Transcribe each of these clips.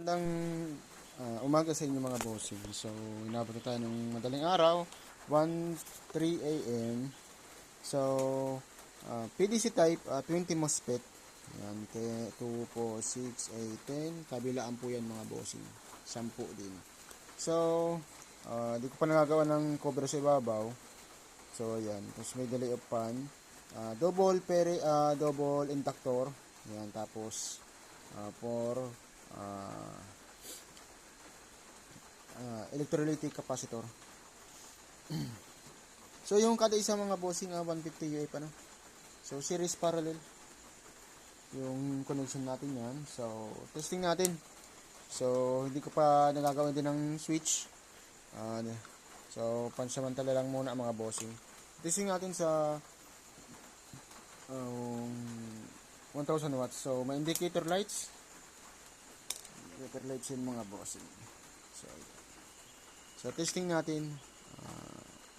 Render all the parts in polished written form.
Magandang umaga sa inyo mga bossing. So, inabot na tayo ng madaling araw, 1:03 a.m. So, PDC type 20 MOSFET. Yan, 2 po, 6, 8, 10. Kabilaan po yan mga bossing. 10 din. So, di ko pa nagagawa ng cover sa ibabaw. So, ayan. Tapos may delay of fan. Double inductor. Yan, tapos for electrolytic capacitor. So yung kada isang mga bossing 150 UA pa na. So series parallel yung connection natin yan. So testing natin. So hindi ko pa nagagawa din ng switch. So pansamantala lang muna mga bossing. Testing natin sa 1000 watts. So may indicator lights. Indicator lights yun mga bossing. So testing natin.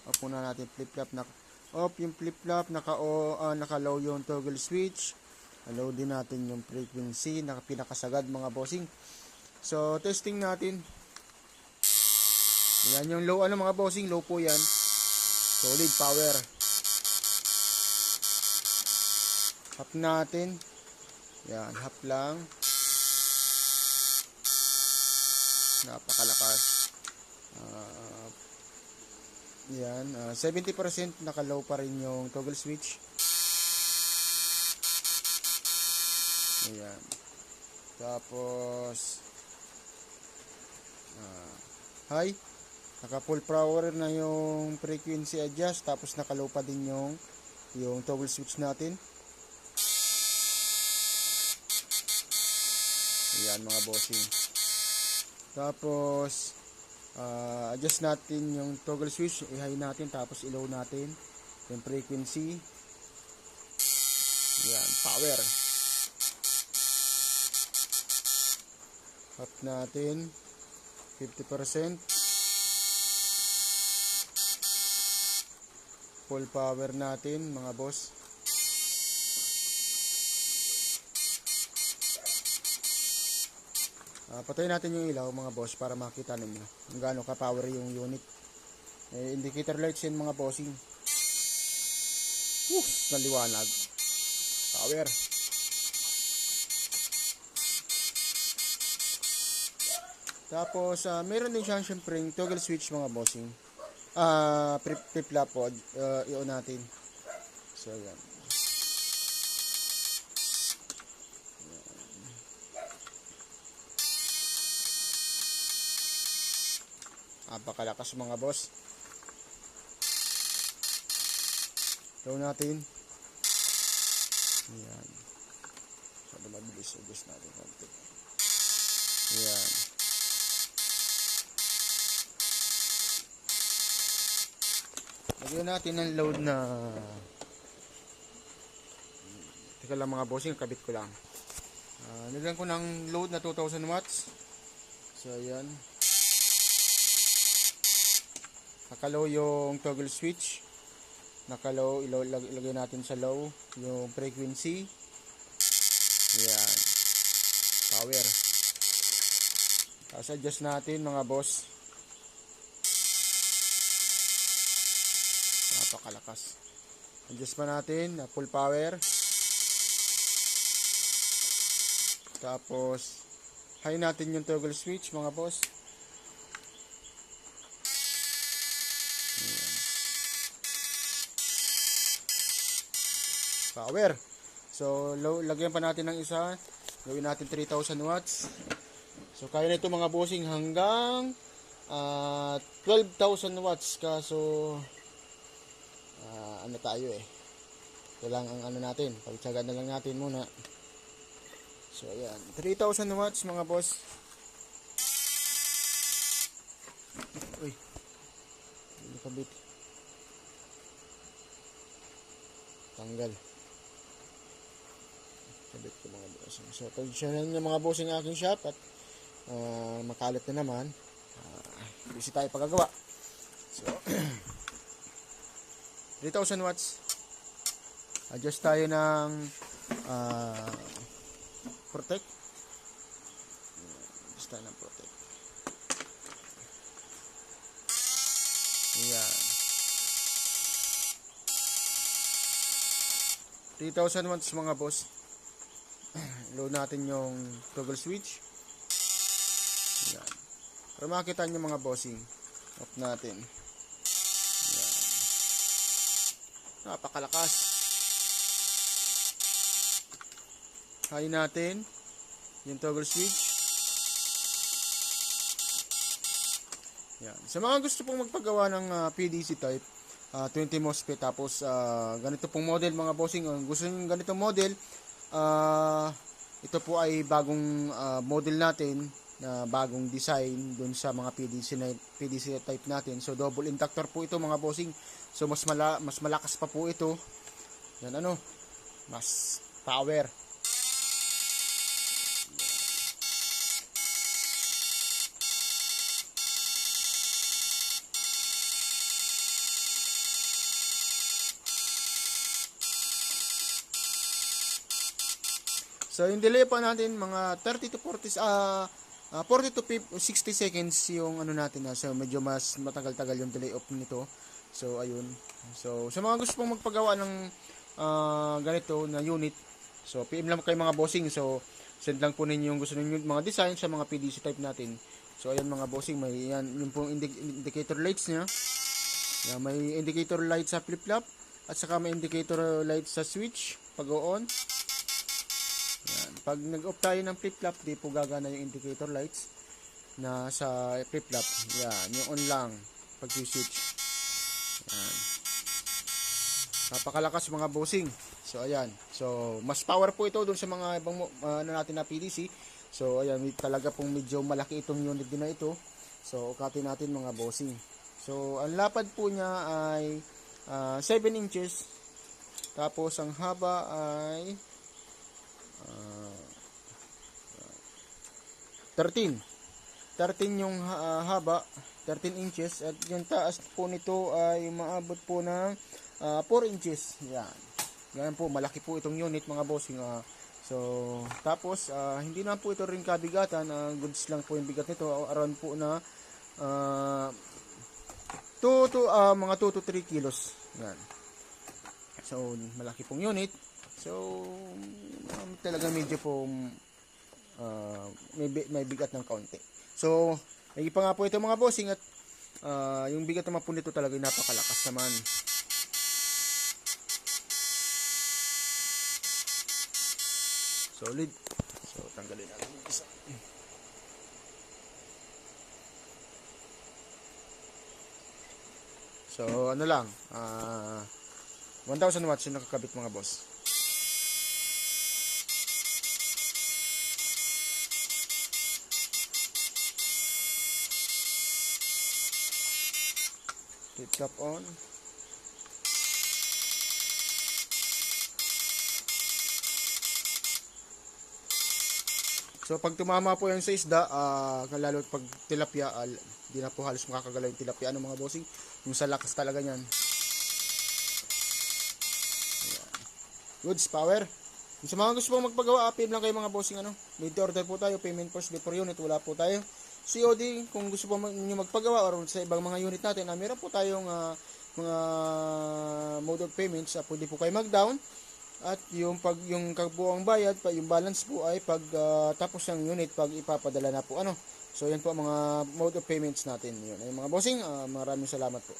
Off muna natin flip-flop na off yung flip-flop, naka-low yung toggle switch. Low din natin yung frequency, pinakasagad mga bossing. So testing natin. Yan yung low mga bossing, low po yan. Solid power. Half natin. Yan, half lang. Napakalakas. Yan, 70% naka-low pa rin yung toggle switch. Ayan. Tapos high. Naka full power na yung frequency adjust. Tapos naka-low pa din yung toggle switch natin. Ayan mga bossing. Tapos adjust natin yung toggle switch, i-high natin, tapos i-low natin yung frequency. Yan, power. Up natin 50%. Full power natin mga boss. Patayin natin yung ilaw mga boss para makita ninyo kung gaano ka-power yung unit. Indicator lights yan mga bossing. Naliwanag. Power. Tapos meron din siyang syempre toggle switch mga bossing. Flip-flop po. I-on natin. So yan. Napakalakas mga boss. Low natin. Ayan. So mabilis. Adjust natin konti. Ayan. Lagyan natin ng load na teka lang mga bossing, kabit ko lang. Lagyan ko ng load na 2000 watts. So ayan. Naka-low yung toggle switch. Naka-low, ilagay natin sa low yung frequency. Ayan. Power. Tapos adjust natin mga boss. Napakalakas. Adjust pa natin, full power. Tapos high natin yung toggle switch mga boss. Power. So, lagyan pa natin ng isa. Gawin natin 3000 watts. So, kaya na ito mga bossing hanggang 12,000 watts. Kaso, ano tayo ito lang ang ano natin. Pagtsagaan na lang natin muna. So, ayan. 3,000 watts mga boss. Uy. Hindi kabit. Tanggal. Kabit ko mga bossing. So, pag-share nyo mga bossing aking shop at makalat na naman. Busy tayo pagagawa. So, 3,000 watts. Adjust tayo ng protect. Labas tayo ng protect. Ayan. 3,000 watts mga boss. Load natin yung toggle switch. Ayan. Para makita nyo mga bossing. Off natin. Ayan. Napakalakas. High natin yung toggle switch. Yan. Sa mga gusto pong magpagawa ng PDC type 20 MOSFET tapos ganito pong model mga bossing, gusto niyo ganitong model, ito po ay bagong model natin na bagong design dun sa mga PDC type natin. So double inductor po ito mga bossing. So mas malakas pa po ito. Yan mas power. So, yung delay pa natin, mga 30 to 40, 40 to 60 seconds yung natin na. So, medyo mas matagal-tagal yung delay off nito. So, ayun. So, sa mga gusto pong magpagawa ng ganito na unit, so, PM lang kayo mga bossing. So, send lang po ninyo yung gusto ninyo mga design sa mga PDC type natin. So, ayun mga bossing, may yan, yung pong indicator lights niya. Yan, may indicator light sa flip-flop. At saka may indicator light sa switch pag on. Yan. Pag nag-off tayo ng flip-flop, di po gagana yung indicator lights na sa flip-flop. Yan, yung on lang pag switch. Yan. Napakalakas mga bossing. So ayan. So mas power po ito doon sa mga ibang natin na PDC. So ayan, talaga pong medyo malaki itong unit din na ito. So ukatin natin mga bossing. So ang lapad po niya ay 7 inches. Tapos ang haba ay 13 yung haba, 13 inches, at yung taas po nito ay maabot po ng 4 inches. Yan. Ganyan po, malaki po itong unit mga bossing. So, tapos hindi na po ito rin kabigatan, goods lang po yung bigat nito, around po na mga 2 to 3 kilos. Yan. So, malaki pong unit. So, talaga medyo po may bigat ng kaunti. So, may pa nga po ito mga bossing, at yung bigat naman po nito talaga napakalakas naman. Solid. So, tanggalin natin yung isa. So, 1,000 watts yung nakakabit mga boss. Flip-flop on. So pag tumama po yan sa isda, lalo pag tilapia, di na po halos makakagalaw yung tilapia mga bossing. Yung sa lakas talaga niyan. Goods power. Kung sa mga gusto pong magpagawa, PM lang kayo mga bossing. Made to order po tayo, payment first before unit, wala po tayo COD. Kung gusto po nyo magpagawa or sa ibang mga unit natin, meron po tayong mga mode of payments. Pwede po kayo mag-down. At yung kabuang bayad, yung balance po ay pag tapos ng unit, pag ipapadala na po. So yan po ang mga mode of payments natin. Yun. Ay, mga bossing, maraming salamat po.